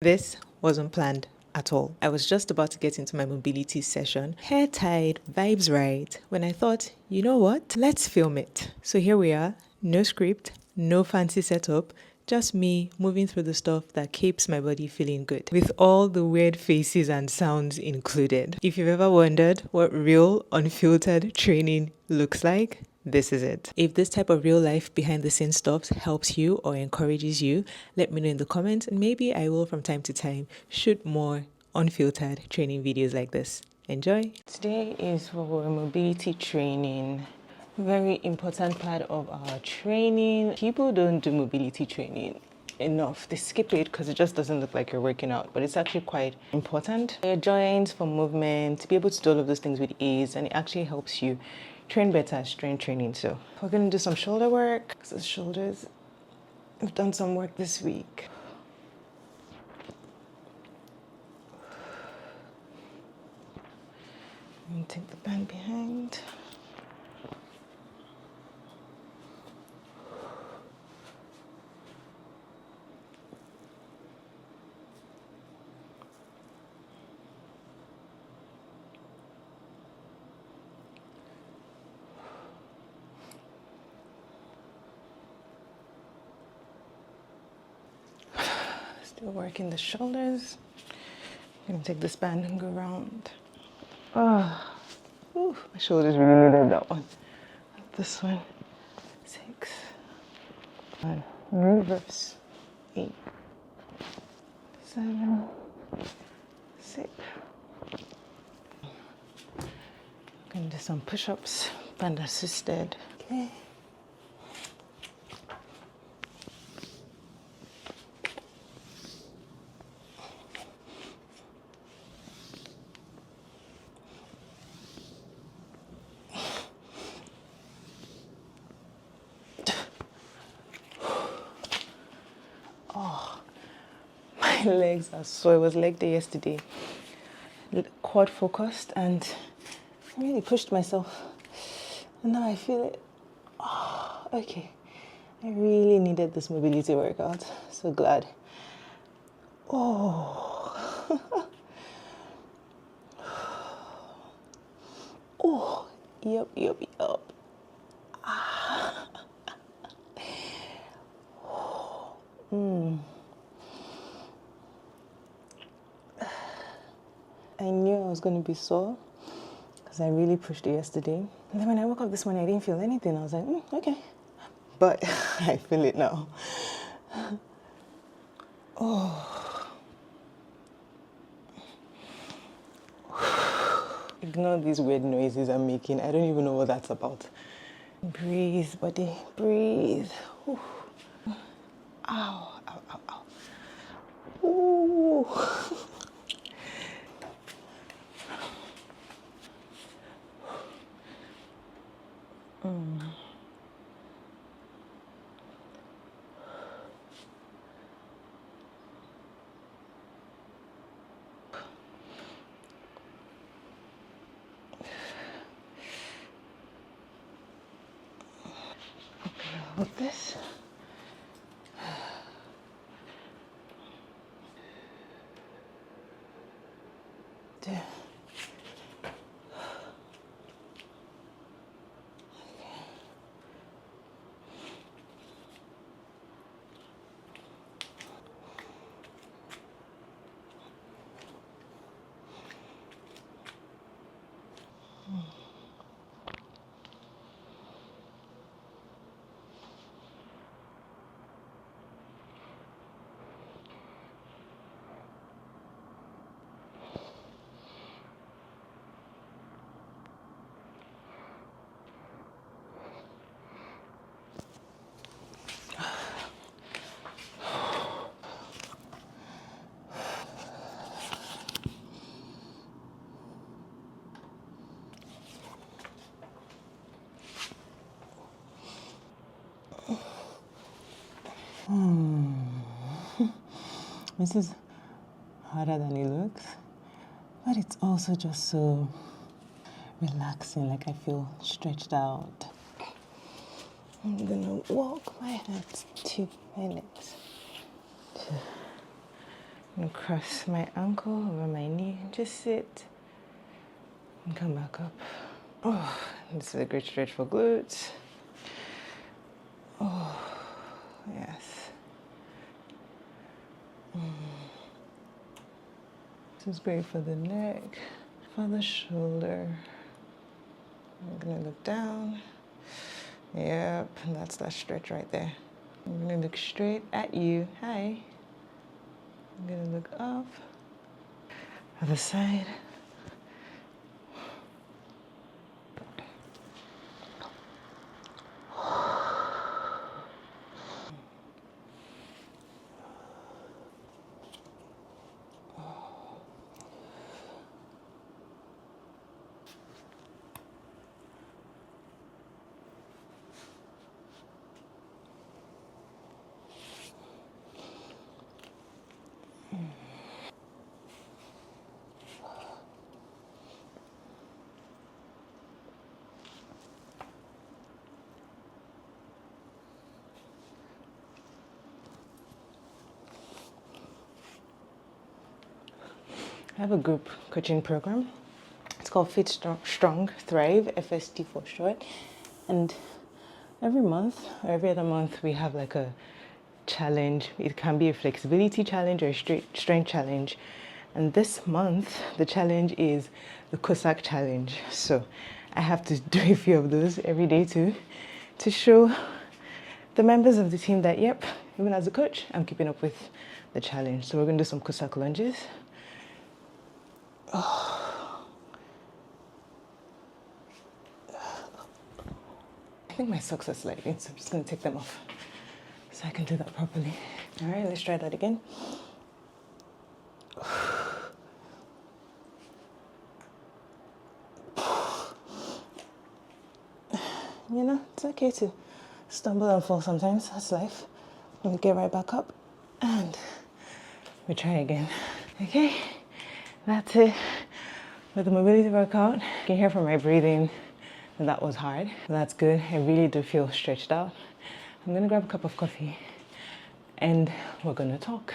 This wasn't planned at all. I was just about to get into my mobility session, hair tied, vibes right, when I thought, you know what, let's film it. So here we are, no script, no fancy setup, just me moving through the stuff that keeps my body feeling good, with all the weird faces and sounds included. If you've ever wondered what real, unfiltered training looks like, this is it. If this type of real life behind the scenes stuff helps you or encourages you, let me know in the comments, and maybe I will from time to time shoot more unfiltered training videos like this. Enjoy. Today is for mobility training. Very important part of our training. People don't do mobility training enough. They skip it because it just doesn't look like you're working out, but it's actually quite important. Your joints for movement, to be able to do all of those things with ease, and it actually helps you train better at strength training. So we're going to do some shoulder work. So shoulders, I've done some work this week. And take the band behind. Still working the shoulders. I'm gonna take this band and go around. Oh, my shoulders really needed that one. This one, 6. And reverse, 8, 7, 6. I'm gonna do some push-ups, band assisted. Okay. My legs are sore. It was leg day yesterday. Quad focused and I really pushed myself. And now I feel it. Oh, okay. I really needed this mobility workout. So glad. Oh. Oh. Yup. Ah. I knew I was going to be sore because I really pushed it yesterday. And then when I woke up this morning, I didn't feel anything. I was like, okay. But I feel it now. Oh. Ignore these weird noises I'm making. I don't even know what that's about. Breathe, buddy. Breathe. Ooh. Ow. Ooh. With this. There. This is harder than it looks, but it's also just so relaxing, like I feel stretched out. I'm gonna walk my hands to my legs to I'm gonna cross my ankle over my knee, just sit and come back up. Oh, this is a great stretch for glutes. Oh, yes. This is great for the neck, for the shoulder. I'm gonna look down. Yep, and that's that stretch right there. I'm gonna look straight at you. Hi. I'm gonna look up. Other side. I have a group coaching program. It's called Fit Strong Thrive, FST for short. And every month or every other month, we have like a challenge. It can be a flexibility challenge or a strength challenge. And this month, the challenge is the Cossack challenge. So I have to do a few of those every day too, to show the members of the team that, yep, even as a coach, I'm keeping up with the challenge. So we're gonna do some Cossack lunges. Oh. I think my socks are sliding, so I'm just gonna take them off so I can do that properly. All right, let's try that again. You know, it's okay to stumble and fall sometimes, that's life. We get right back up and we try again. Okay, that's it with the mobility workout. You can hear from my breathing that was hard. That's good. I really do feel stretched out. I'm gonna grab a cup of coffee and we're gonna talk.